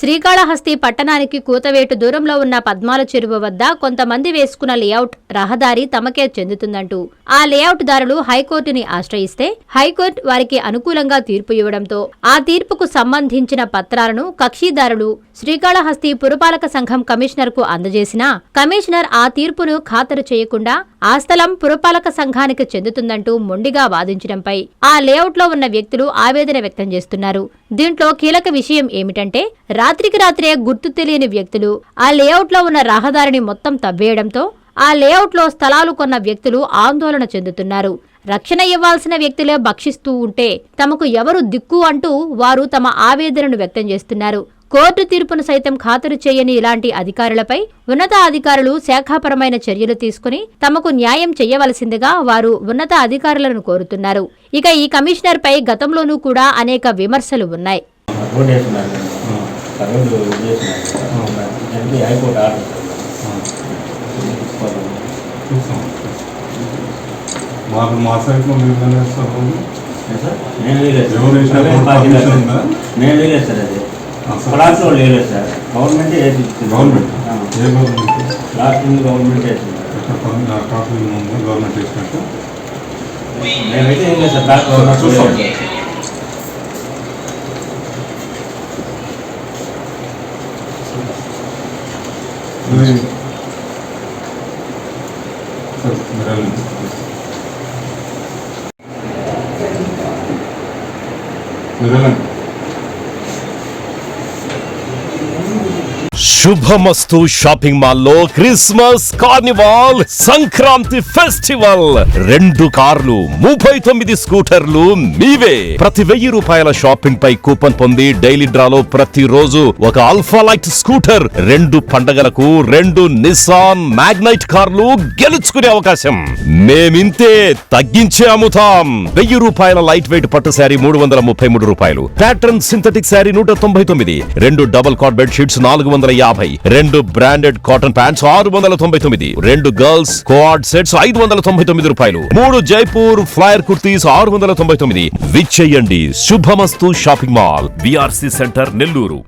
శ్రీకాళహస్తి పట్టణానికి కూతవేటు దూరంలో ఉన్న పద్మాల చెరువు వద్ద కొంతమంది వేసుకున్న లేఅవుట్ రహదారి తమకే చెందుతుందంటూ ఆ లేఅవుట్ దారులు హైకోర్టుని ఆశ్రయిస్తే హైకోర్టు వారికి అనుకూలంగా తీర్పు ఇవ్వడంతో ఆ తీర్పుకు సంబంధించిన పత్రాలను కక్షిదారులు శ్రీకాళహస్తి పురపాలక సంఘం కమిషనర్ కు అందజేసినా కమిషనర్ ఆ తీర్పును ఖాతరు చేయకుండా ఆ స్థలం పురపాలక సంఘానికి చెందుతుందంటూ మొండిగా వాదించడంపై ఆ లేఅవుట్ లో ఉన్న వ్యక్తులు ఆవేదన వ్యక్తం చేస్తున్నారు. దీంట్లో కీలక విషయం ఏమిటంటే రాత్రికి రాత్రే గుర్తు తెలియని వ్యక్తులు ఆ లేఅవుట్ లో ఉన్న రహదారిని మొత్తం తవ్వేయడంతో ఆ లేఅవుట్ లో స్థలాలు కొన్న వ్యక్తులు ఆందోళన చెందుతున్నారు. రక్షణ ఇవ్వాల్సిన వ్యక్తులే భక్షిస్తూ ఉంటే తమకు ఎవరు దిక్కు అంటూ వారు తమ ఆవేదనను వ్యక్తం చేస్తున్నారు. కోర్టు తీర్పును సైతం ఖాతరు చేయని ఇలాంటి అధికారులపై ఉన్నత అధికారులు శాఖాపరమైన చర్యలు తీసుకుని తమకు న్యాయం చేయవలసిందిగా వారు ఉన్నత అధికారులను కోరుతున్నారు. ఇక ఈ కమిషనర్ పై గతంలోనూ కూడా అనేక విమర్శలు ఉన్నాయి. పలాట్లో లేదు sir, government government last government government చేసినట్టు మేమైతే ఏం లేదు సార్. శుభమస్తు షాపింగ్ మాల్లో క్రిస్మస్ కార్నివాల్ సంక్రాంతి ఫెస్టివల్ 2 కార్లు 39 స్కూటర్లు మీవే. ప్రతి 1000 రూపాయల షాపింగ్ పై కూపన్ పొంది డైలీ డ్రాలో ప్రతిరోజు ఒక ఆల్ఫా లైట్ స్కూటర్, 2 పండగలకు 2 నిస్సాన్ మ్యాగ్నైట్ కార్లు గెలుచుకునే అవకాశం. మేమింతే తగ్గించే అమ్ముతాం. 1000 రూపాయల లైట్ వెయిట్ పట్టు శారీ 333 రూపాయలు, pattern synthetic sari 199, 2 double cot bed sheets 450, 2 branded cotton pants 699, 2 girls co-ord sets 599 రూపాయలు, 3 జైపూర్ ఫ్లైర్ కుర్తీస్ 699. విచ్చేయండి. Shubhamastu shopping mall, VRC centre, Nellore.